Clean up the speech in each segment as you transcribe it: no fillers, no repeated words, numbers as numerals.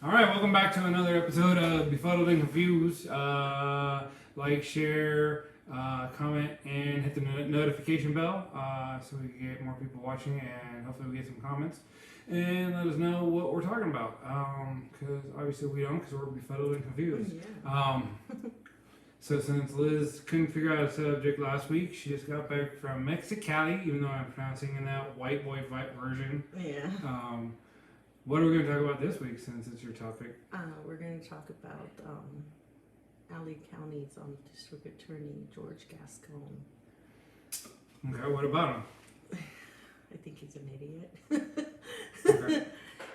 All right, welcome back to another episode of Befuddled and Confused. Like, share, comment, and hit the notification bell so we can get more people watching and hopefully we get some comments. And let us know what we're talking about. Because obviously we don't, because we're befuddled and confused. Yeah. So since Liz couldn't figure out a subject last week, she just got back from Mexicali, even though I'm pronouncing in that white boy version. Yeah. What are we going to talk about this week since it's your topic? We're going to talk about LA County's District Attorney George Gascon. Okay, what about him? I think he's an idiot. Okay.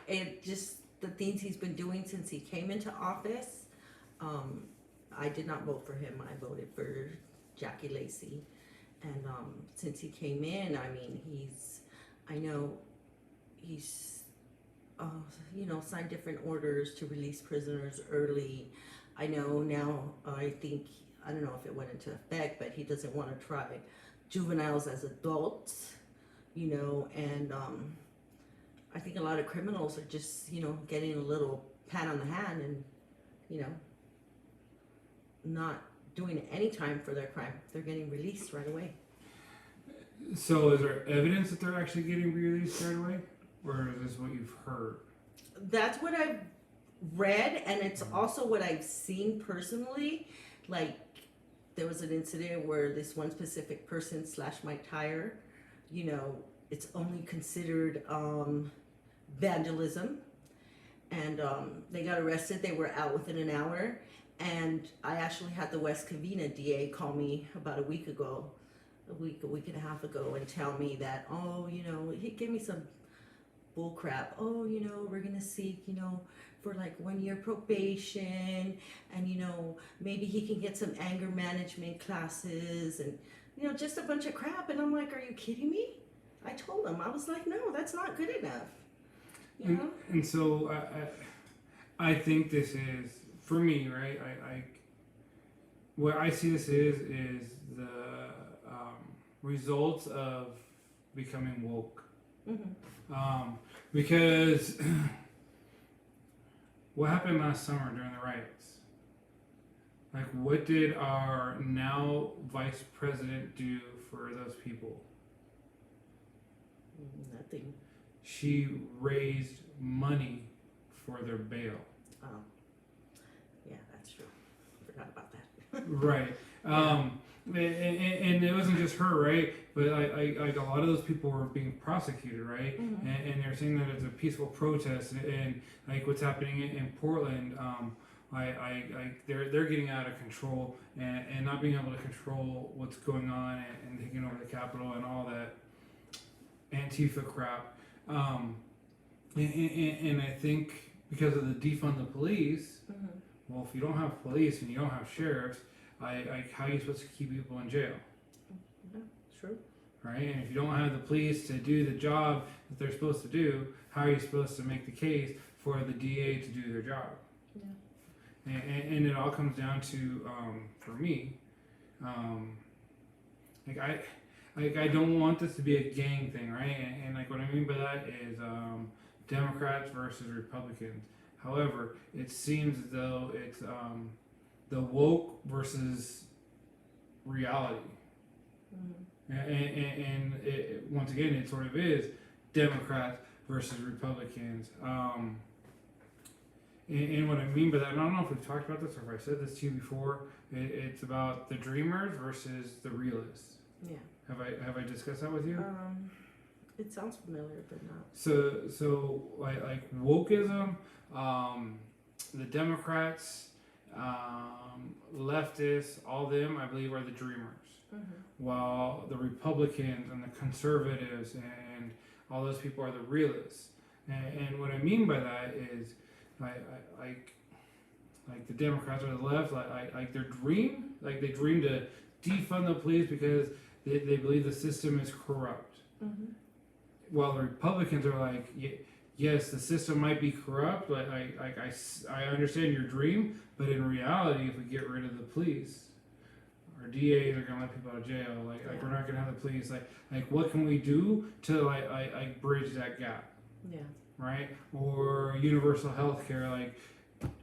It just the things he's been doing since he came into office. I did not vote for him. I voted for Jackie Lacey, and since he came in, I mean, I know he's signed different orders to release prisoners early. I know now, I don't know if it went into effect, but he doesn't want to try juveniles as adults, and I think a lot of criminals are just, getting a little pat on the hand and, not doing any time for their crime. They're getting released right away. So is there evidence that they're actually getting released right away? Or is this what you've heard? That's what I've read, and it's also what I've seen personally. Like, there was an incident where this one specific person slashed my tire. It's only considered vandalism, and they got arrested. They were out within an hour, and I actually had the West Covina DA call me about a week and a half ago, and tell me that, he gave me some bull crap. We're gonna seek, for like 1 year probation, and maybe he can get some anger management classes, and just a bunch of crap. And I'm like, are you kidding me? I told him, I was like, no, that's not good enough. And so I think this is, for me, right? What I see this is the results of becoming woke. Mm-hmm. Because what happened last summer during the riots? Like, what did our now vice president do for those people? Nothing. She raised money for their bail. Oh, yeah, that's true. I forgot about that. Right. And it wasn't just her, right? But like a lot of those people were being prosecuted, right? Mm-hmm. And they're saying that it's a peaceful protest, and like what's happening in Portland, they're getting out of control and not being able to control what's going on and taking over the Capitol and all that Antifa crap. And I think because of the defund the police, Mm-hmm. well, if you don't have police and you don't have sheriffs, how are you supposed to keep people in jail? Yeah, true. Right? And if you don't have the police to do the job that they're supposed to do, how are you supposed to make the case for the DA to do their job? Yeah. And it all comes down to, for me, I don't want this to be a gang thing, right? And like what I mean by that is Democrats versus Republicans. However, it seems as though it's the woke versus reality. Mm-hmm. And once again, it sort of is Democrats versus Republicans. And what I mean by that, and I don't know if we've talked about this or if I said this to you before, it's about the dreamers versus the realists. Yeah. Have I discussed that with you? It sounds familiar, but not. So like wokeism, the Democrats, leftists, all them, I believe, are the dreamers. Mm-hmm. While the Republicans and the conservatives and all those people are the realists. And what I mean by that is, like the Democrats or the left, like their dream, like they dream to defund the police because they believe the system is corrupt. Mm-hmm. While the Republicans are like, yes, the system might be corrupt. I understand your dream, but in reality, if we get rid of the police, our DAs are gonna let people out of jail. Like we're not gonna have the police. Like what can we do to like bridge that gap? Yeah. right? Or universal health care, like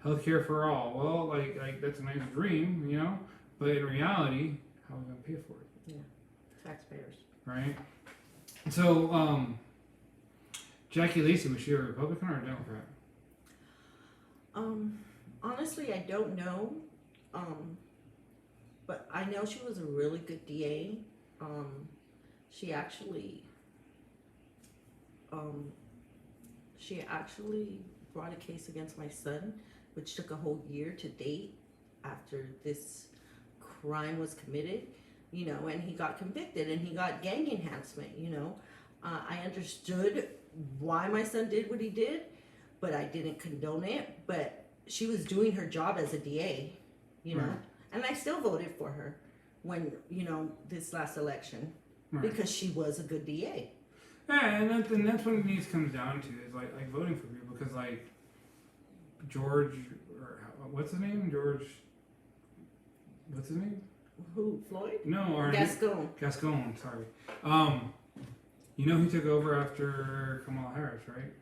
health care for all. Well, like that's a nice dream, you know, but in reality, how are we gonna pay for it, Taxpayers. right? So, Jackie Lacey, was she a Republican or a Democrat? Honestly, I don't know. But I know she was a really good DA. She actually, she actually brought a case against my son, which took a whole year to date after this crime was committed, you know, and he got convicted and he got gang enhancement, you know. I understood why my son did what he did, but I didn't condone it. But she was doing her job as a DA, you know, Right. and I still voted for her when, you know, this last election Right. because she was a good DA. Yeah, and that's what it needs comes down to is like voting for people because like George or what's his name what's his name? Who, Floyd? No, or Gascon. Gascon. Sorry. You know he took over after Kamala Harris, right?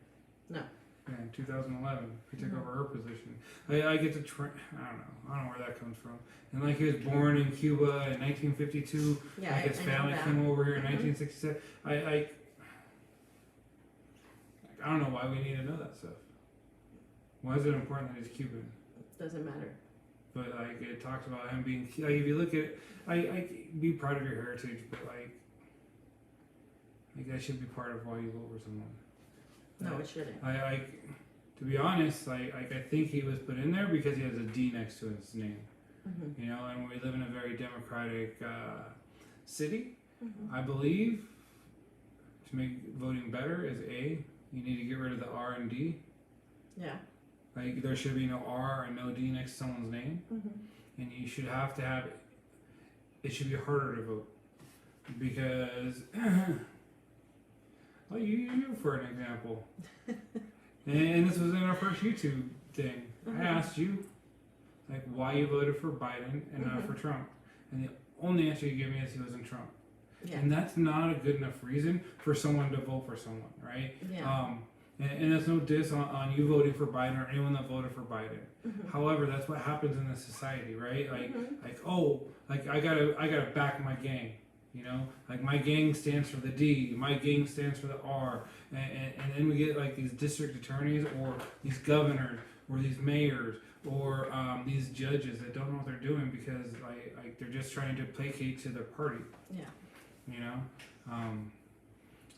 No. Yeah, in 2011, he took Mhm. over her position. I get to I don't know. I don't know where that comes from. And like he was born in Cuba in 1952. Yeah, Like his I know family that. came over here in Mhm. 1967. I don't know why we need to know that stuff. Why is it important that he's Cuban? Doesn't matter. But like it talks about him being like if you look at I be proud of your heritage, but like that should be part of why you vote for someone. No, it shouldn't. I to be honest, I think he was put in there because he has a D next to his name. Mm-hmm. You know, and we live in a very democratic city. Mm-hmm. I believe to make voting better is A. You need to get rid of the R and D. Yeah. Like there should be no R and no D next to someone's name, Mm-hmm. and you should have to have. It should be harder to vote because. Well, you for an example, and this was in our first YouTube thing. Mhm. I asked you, like, why you voted for Biden and not Mhm. for Trump, and the only answer you gave me is he wasn't Trump. Yeah. And that's not a good enough reason for someone to vote for someone, right? Yeah. And that's no diss on you voting for Biden or anyone that voted for Biden. Mm-hmm. However, that's what happens in this society, right? Mhm. Like I gotta back my gang, you know? Like my gang stands for the D, my gang stands for the R, and then we get like these district attorneys or these governors or these mayors or these judges that don't know what they're doing because like they're just trying to placate to their party. Yeah. You know,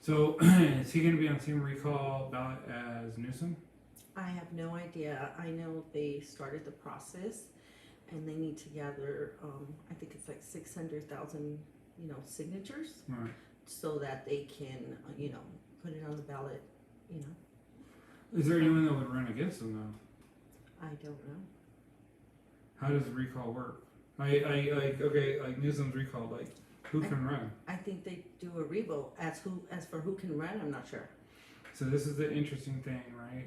so is he going to be on the same recall ballot as Newsom? I have no idea. I know they started the process, and they need to gather. I think it's like 600,000, you know, signatures, Right. so that they can, you know, put it on the ballot. You know, Is there anyone that would run against him though? I don't know. How does the recall work? I like okay, like Newsom's recall, like who can run? I think they do a revote as for who can run. I'm not sure. So this is the interesting thing, right?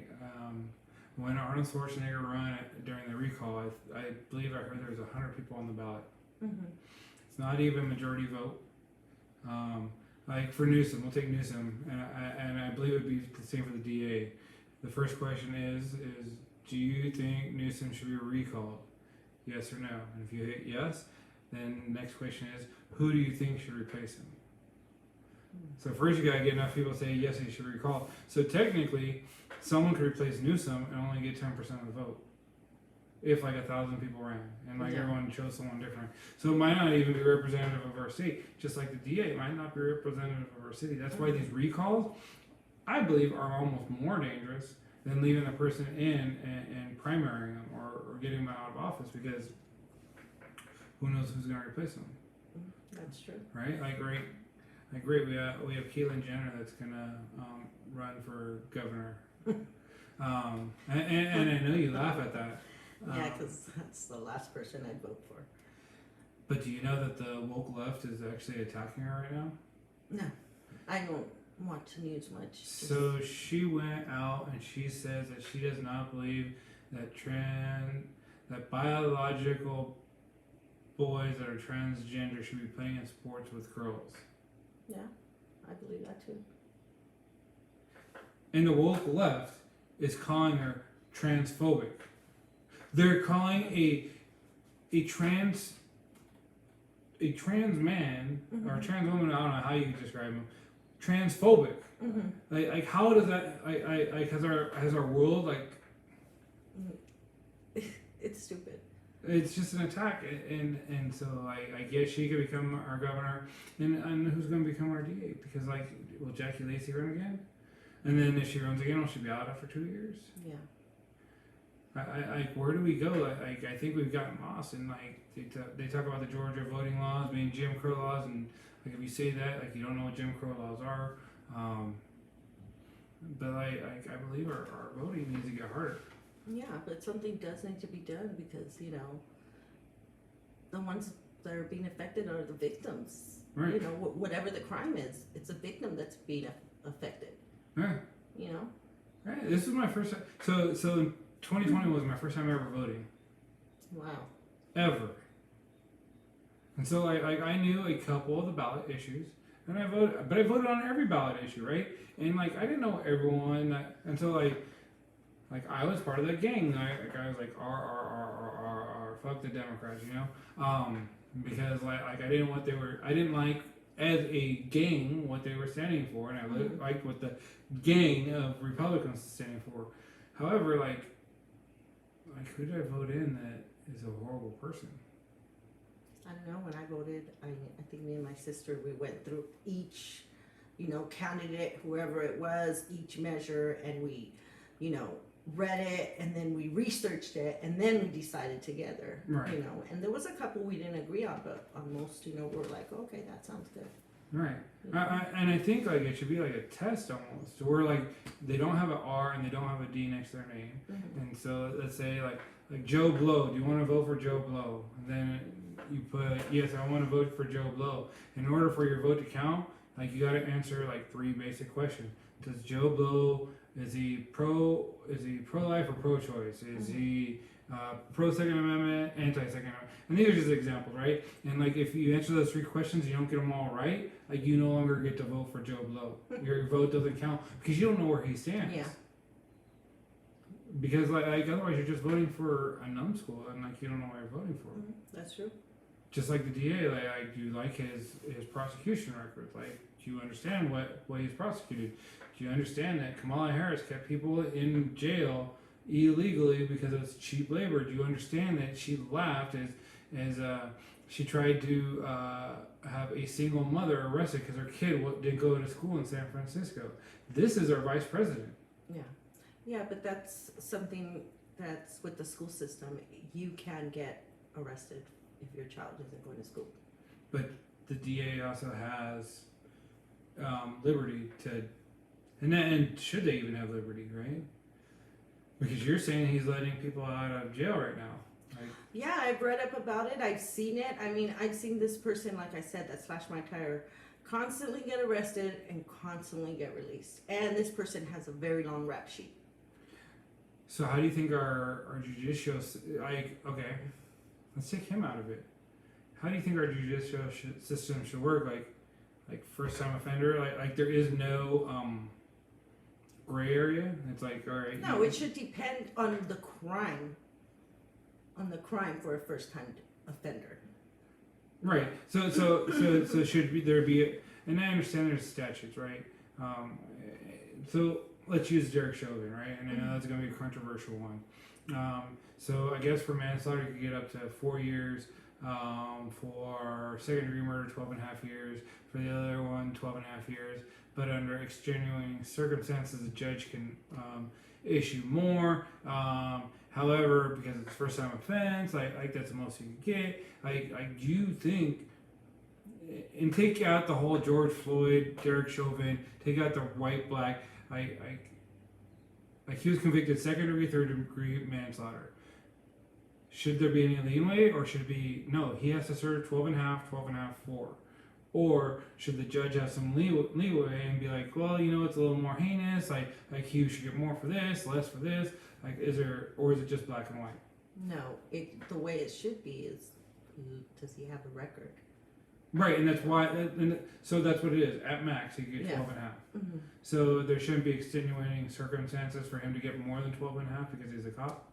When Arnold Schwarzenegger ran during the recall, I believe I heard there was 100 people on the ballot. Mm-hmm. It's not even majority vote. Like for Newsom, we'll take Newsom, and I believe it would be the same for the DA. The first question is do you think Newsom should be recalled? Yes or no? And if you hit yes, then the next question is who do you think should replace him? So first you gotta get enough people to say yes, he should be recalled. So technically, someone could replace Newsom and only get 10% of the vote. If like 1,000 people ran and like Yeah. everyone chose someone different. So it might not even be representative of our state. Just like the DA might not be representative of our city. That's why these recalls, I believe, are almost more dangerous than leaving the person in and primarying them or getting them out of office because who knows who's going to replace them, That's true. right? Great, we have Caitlyn Jenner that's going to run for governor. And I know you laugh at that. Yeah, because that's the last person I'd vote for. But do you know that the woke left is actually attacking her right now? No, I don't watch news much. Just- So she went out and she says that she does not believe that biological boys that are transgender should be playing in sports with girls. yeah, I believe that too. and the woke left is calling her transphobic. They're calling a trans man or a trans woman, I don't know how you describe them, transphobic. Like how does that like has our world like It's stupid. it's just an attack, and so I guess she could become our governor, and who's going to become our DA? Because like, will Jackie Lacey run again? And then if she runs again, will she be out after 2 years? Yeah. I where do we go? I think we've gotten lost, and like they talk about the Georgia voting laws being Jim Crow laws, and like if you say that, like you don't know what Jim Crow laws are. But I believe our voting needs to get harder. Yeah, but something does need to be done because, you know, the ones that are being affected are the victims. Right. You know, whatever the crime is, it's a victim that's being affected. Yeah. You know? Right. This is my first time. So 2020 was my first time ever voting. Wow. Ever. And so I knew a couple of the ballot issues, and I voted, but I voted on every ballot issue, right? And like I didn't know everyone until like I was part of that gang. I was like R, fuck the Democrats, you know, because like I didn't I didn't like as a gang what they were standing for, and I liked what the gang of Republicans was standing for. However, like who did I vote in that is a horrible person? I don't know. When I voted, I think me and my sister, we went through each, you know, candidate, whoever it was, each measure, and we, you know, read it, and then we researched it, and then we decided together. Right. You know, and there was a couple we didn't agree on, but on most, you know, we're like, okay, that sounds good. Right. You know? And I think like it should be like a test almost, where like they don't have an R and they don't have a D next to their name, and so let's say like Joe Blow. Do you want to vote for Joe Blow? And then you put yes, I want to vote for Joe Blow. In order for your vote to count, like you got to answer like 3 basic questions. Does Joe Blow is he pro-life or pro-choice? Is he pro Second Amendment, anti Second Amendment? And these are just examples, right? And like if you answer those 3 questions, you don't get them all right, like you no longer get to vote for Joe Blow. Your vote doesn't count because you don't know where he stands. Yeah. Because like otherwise you're just voting for a numbskull and like you don't know what you're voting for. That's true. Just like the DA, like do you like his prosecution record? Like do you understand what he's prosecuted? Do you understand that Kamala Harris kept people in jail illegally because it was cheap labor? Do you understand that she laughed as she tried to have a single mother arrested because her kid didn't go to school in San Francisco? This is our vice president. Yeah. Yeah, but that's something that's with the school system. You can get arrested if your child isn't going to school. But the DA also has liberty to, and should they even have liberty, right? Because you're saying he's letting people out of jail right now. Like, Yeah, I've read up about it. I've seen it. I mean, I've seen this person, like I said, that slashed my tire, constantly get arrested and constantly get released. And this person has a very long rap sheet. so how do you think our judicial, like, okay, let's take him out of it. How do you think our judicial system should work? Like first time offender, like there is no gray area. It's like, all right. No, it should depend on the crime. On the crime for a first time offender. Right. So should there be? And I understand there's statutes, right? So let's use Derek Chauvin, right? And I know that's going to be a controversial one. So I guess for manslaughter you could get up to 4 years. For second degree murder, 12 and a half years. For the other one, 12 and a half years. But under extenuating circumstances, the judge can issue more. However, because it's first time offense, like that's the most you can get. I do think, and take out the whole George Floyd, Derek Chauvin, take out the white black. Like he was convicted second degree, third degree manslaughter. Should there be any leeway, or should it be no? He has to serve 12 and a half, 4. Or should the judge have some leeway and be like, well, you know, it's a little more heinous. Like you should get more for this, less for this. Like, is it just black and white? No, the way it should be is, does he have a record? Right, and that's why, and so that's what it is. At max, you get Yeah. 12 and a half. Mm-hmm. So there shouldn't be extenuating circumstances for him to get more than 12 and a half because he's a cop.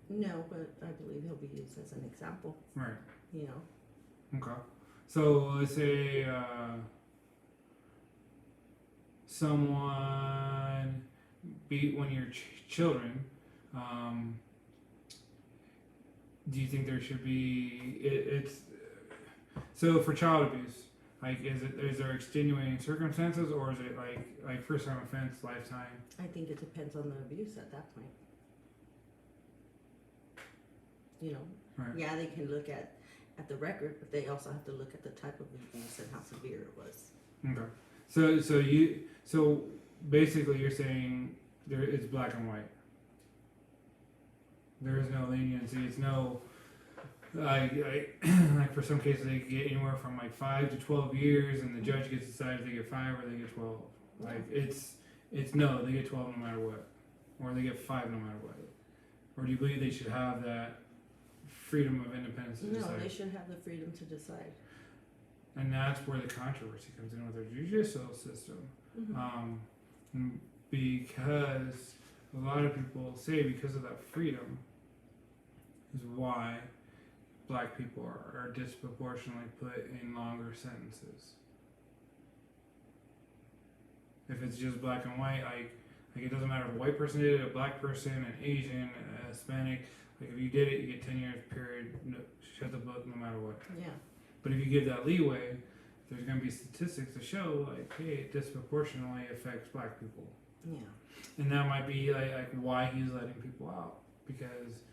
No, but I believe he'll be used as an example. Right. You know. Okay. So let's say someone beat one of your children. Do you think there should be it's so for child abuse? Like, is there extenuating circumstances, or is it like first time offense, lifetime? I think it depends on the abuse at that point. You know, Right. yeah, they can look at the record, but they also have to look at the type of abuse and how severe it was. Okay. So basically you're saying it's black and white. There is no leniency. It's no like for some cases they get anywhere from like 5 to 12 years, and the judge gets to decide if they get 5 or they get 12. Like it's no, they get 12 no matter what, or they get 5 no matter what. Or do you believe they should have that freedom of independence to No, decide? they should have the freedom to decide. And that's where the controversy comes in with our judicial system. Mm-hmm. Because a lot of people say because of that freedom is why black people are disproportionately put in longer sentences. If it's just black and white, like it doesn't matter if a white person did it, a black person, an Asian, a Hispanic. Like if you did it, you get 10 years period. No, shut the book no matter what. Yeah. But if you give that leeway, there's going to be statistics to show like, hey, it disproportionately affects black people. Yeah. And that might be like why he's letting people out, because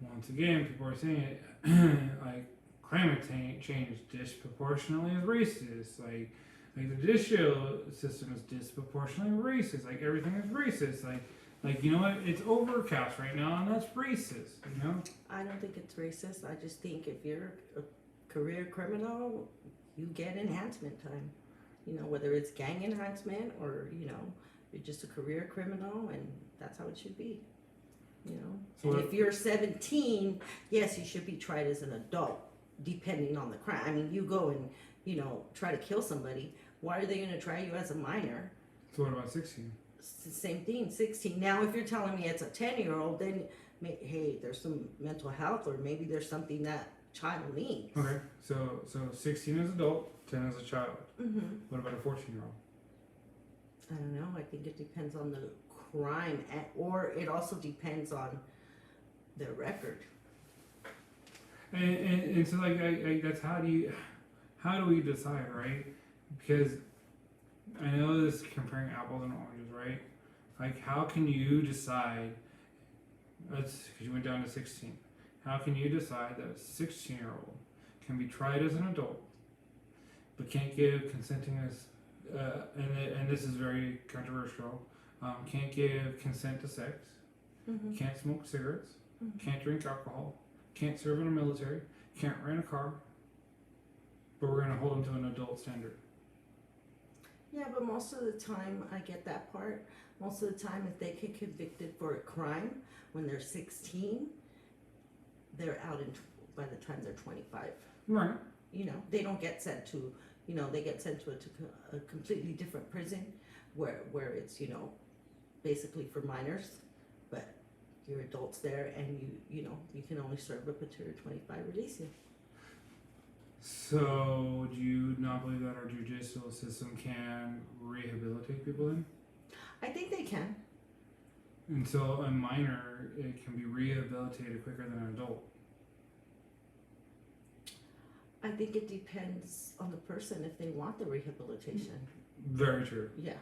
once again, people are saying it like climate change disproportionately is racist. Like the judicial system is disproportionately racist. Like everything is racist. Like you know what? It's overcast right now, and that's racist. You know. I don't think it's racist. I just think if you're a career criminal, you get enhancement time. You know, whether it's gang enhancement or, you know, you're just a career criminal, and that's how it should be. You know, So and if you're 17, yes, you should be tried as an adult, depending on the crime. I mean, you go and, you know, try to kill somebody. Why are they going to try you as a minor? So what about 16? It's the same thing, 16. Now, if you're telling me it's a 10-year-old, then hey, there's some mental health, or maybe there's something that child needs. Okay, so 16 as adult, 10 as a child. Mm-hmm. What about a 14-year-old? I don't know. I think it depends on the crime, or it also depends on their record. And so like that's how do we decide, right? Because I know this is comparing apples and oranges, right? Like how can you decide? Because you went down to 16. How can you decide that a 16-year-old can be tried as an adult, but can't give consenting as and this is very controversial. Can't give consent to sex, Mm-hmm. can't smoke cigarettes, Mhm. can't drink alcohol, can't serve in the military, can't rent a car, but we're going to hold them to an adult standard. Yeah, but most of the time, I get that part. Most of the time, if they get convicted for a crime when they're 16, they're out by the time they're 25. Right. You know, they don't get sent to, you know, they get sent to a completely different prison where it's, you know, basically for minors, but you're adults there, and you know, you can only serve up until you're 25, release you. So, do you not believe that our judicial system can rehabilitate people then? I think they can. And so, a minor, it can be rehabilitated quicker than an adult. I think it depends on the person if they want the rehabilitation. Very true. Yeah.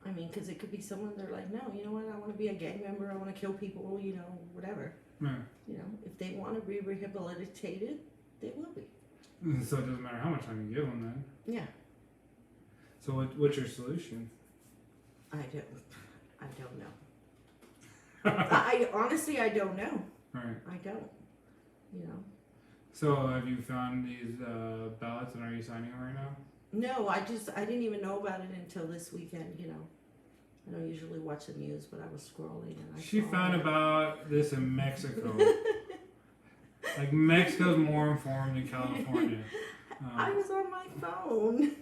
I mean, because it could be someone, they're like, no, you know what, I want to be a gang member, I want to kill people, you know, whatever. Yeah. You know, if they want to be rehabilitated, they will be. And so, it doesn't matter how much time you give them then. Yeah. So, what's your solution? I don't know. I honestly, I don't know. Right. I don't. You know. So, have you found these ballots, and are you signing them right now? No, I didn't even know about it until this weekend, you know. I don't usually watch the news, but I was scrolling and I She saw found it. about this in Mexico. Like Mexico's more informed than California. I was on my phone.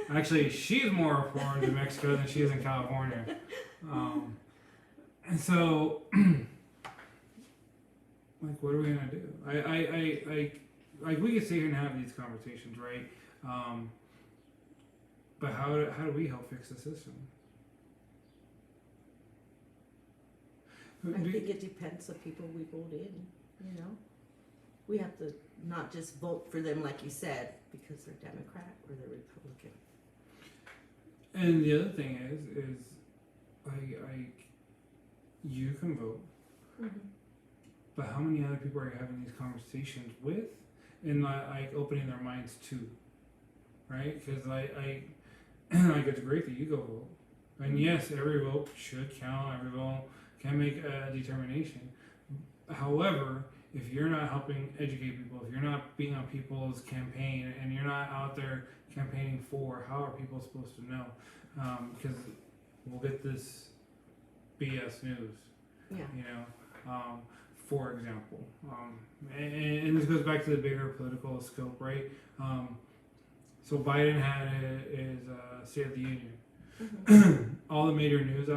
Actually, she's more informed in Mexico than she is in California. And so, like, what are we gonna do? Like, we could sit here and have these conversations, right? But how do we help fix the system? I think it depends on people we vote in, you know? We have to not just vote for them, like you said, because they're Democrat or they're Republican. And the other thing is, you can vote, but how many other people are you having these conversations with, and like opening their minds to, right? Because like it's great that you go vote, and yes, every vote should count. Every vote can make a determination. However, if you're not helping educate people, if you're not being on people's campaign, and you're not out there campaigning for, how are people supposed to know? Because we'll get this BS news, Yeah. you know, for example, and this goes back to the bigger political scope, right? So Biden had his State of the Union. All the major news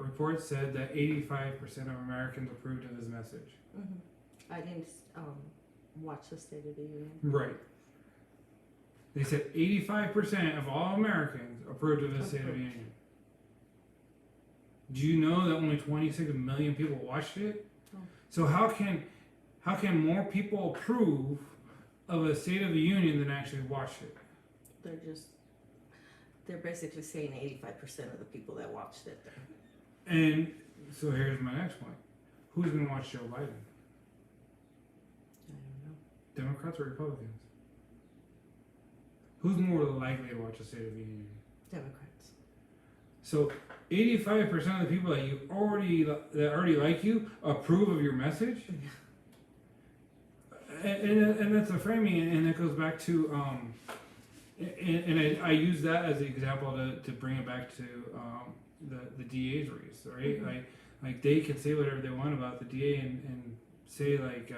reports said that 85% of Americans approved of his message. I didn't watch the State of the Union. Right. They said 85% of all Americans approved of his State of the Union. Do you know that only 26 million people watched it? Oh. So how can more people approve of a State of the Union than actually watch it? They're basically saying 85% of the people that watched it. And so here's my next point. Who's going to watch Joe Biden? I don't know. Democrats or Republicans? Who's more likely to watch a State of the Union? Democrats. So 85% of the people that already like you approve of your message? And that's the framing, and it goes back to and I use that as an example to bring it back to the DA's race, right? Like they can say whatever they want about the DA and say like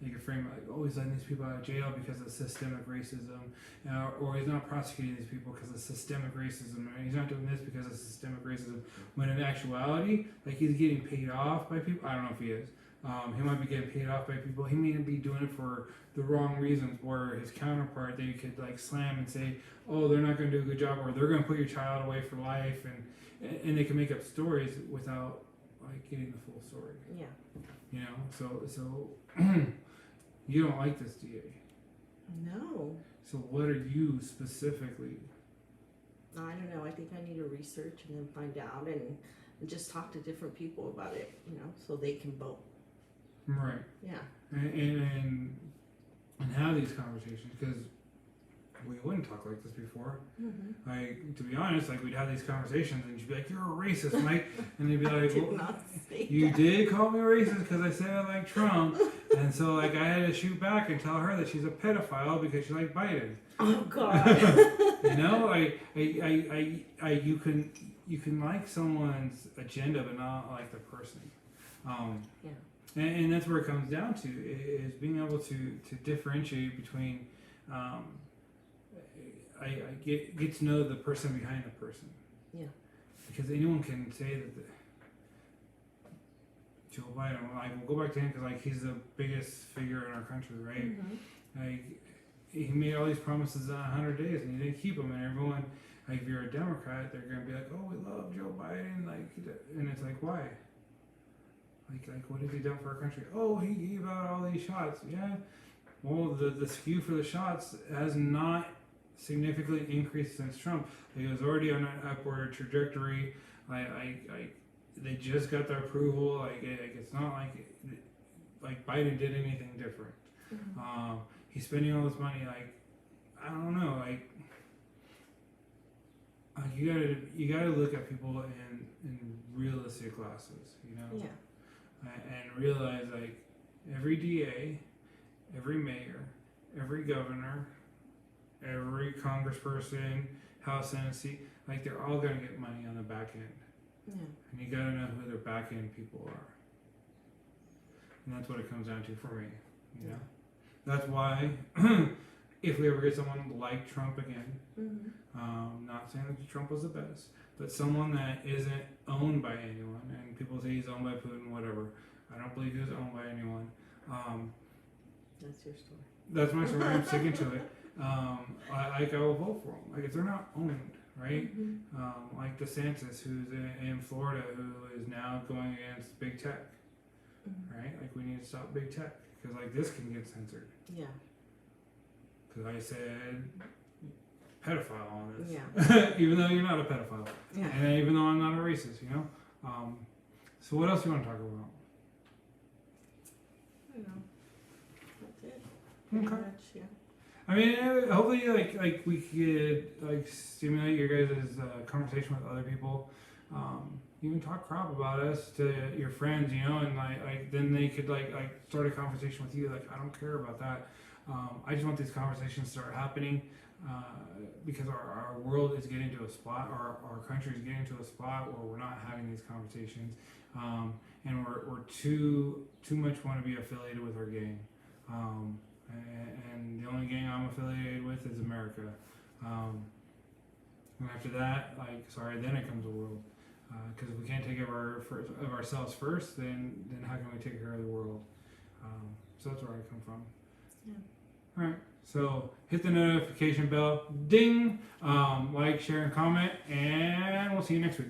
they can frame it like, oh, he's letting these people out of jail because of systemic racism, or he's not prosecuting these people because of systemic racism, or he's not doing this because of systemic racism. When in actuality, like he's getting paid off by people. I don't know if he is. He might be getting paid off by people. He may be doing it for the wrong reasons. Where his counterpart, they could like slam and say, "Oh, they're not going to do a good job," or "They're going to put your child away for life," and they can make up stories without like getting the full story. Yeah. You know, so you don't like this DA. No. So what are you specifically? I don't know. I think I need to research and then find out and just talk to different people about it, you know, so they can vote. Right. Yeah. And have these conversations, because we wouldn't talk like this before. Like, to be honest, like we'd have these conversations and she'd be like, "You're a racist, Mike," and they'd be like, "Well, you did call me racist because I said I like Trump," and so like I had to shoot back and tell her that she's a pedophile because she liked Biden. Oh God. You know, you can like someone's agenda but not like the person. Yeah. And that's where it comes down to, is being able to differentiate between I get to know the person behind the person. Yeah. Because anyone can say that Joe Biden, like we'll go back to him because like he's the biggest figure in our country, right? Like he made all these promises in 100 days and he didn't keep them, and everyone, like if you're a Democrat, they're gonna be like, "Oh, we love Joe Biden," like, and it's like, why? Like what has he done for our country? Oh, he gave out all these shots. Yeah. Well, the skew for the shots has not significantly increased since Trump. Like, it was already on an upward trajectory. They just got their approval. Like it's not like Biden did anything different. He's spending all this money. Like I don't know. Like you gotta look at people in realistic glasses. You know. Yeah. And realize like every DA, every mayor, every governor, every congressperson, House, Senate seat, like they're all gonna get money on the back end. Yeah. And you gotta know who their back end people are. and that's what it comes down to for me. You know, that's why if we ever get someone like Trump again, not saying that Trump was the best, but someone that isn't owned by anyone, and people say he's owned by Putin, whatever. I don't believe he was owned by anyone. That's your story. That's my story. I'm sticking to it. I will vote for them. Like if they're not owned, right? Like DeSantis, who's in Florida, who is now going against big tech, right? Like we need to stop big tech because like this can get censored. Yeah. Because I said pedophile on this, Yeah. even though you're not a pedophile, Yeah. and even though I'm not a racist, you know. So what else do you want to talk about? You know, that's it. Okay. Pretty much, yeah. I mean, hopefully, like we could like stimulate your guys' conversation with other people. Even talk crap about us to your friends, you know, and like then they could like start a conversation with you. Like I don't care about that. I just want these conversations to start happening because our world is getting to a spot, our country is getting to a spot where we're not having these conversations, and we're too much want to be affiliated with our gang. And the only gang I'm affiliated with is America. And after that, then it comes the world. Because if we can't take care of ourselves first, then how can we take care of the world? So that's where I come from. Yeah. All right. So hit the notification bell, ding, like, share, and comment, and we'll see you next week.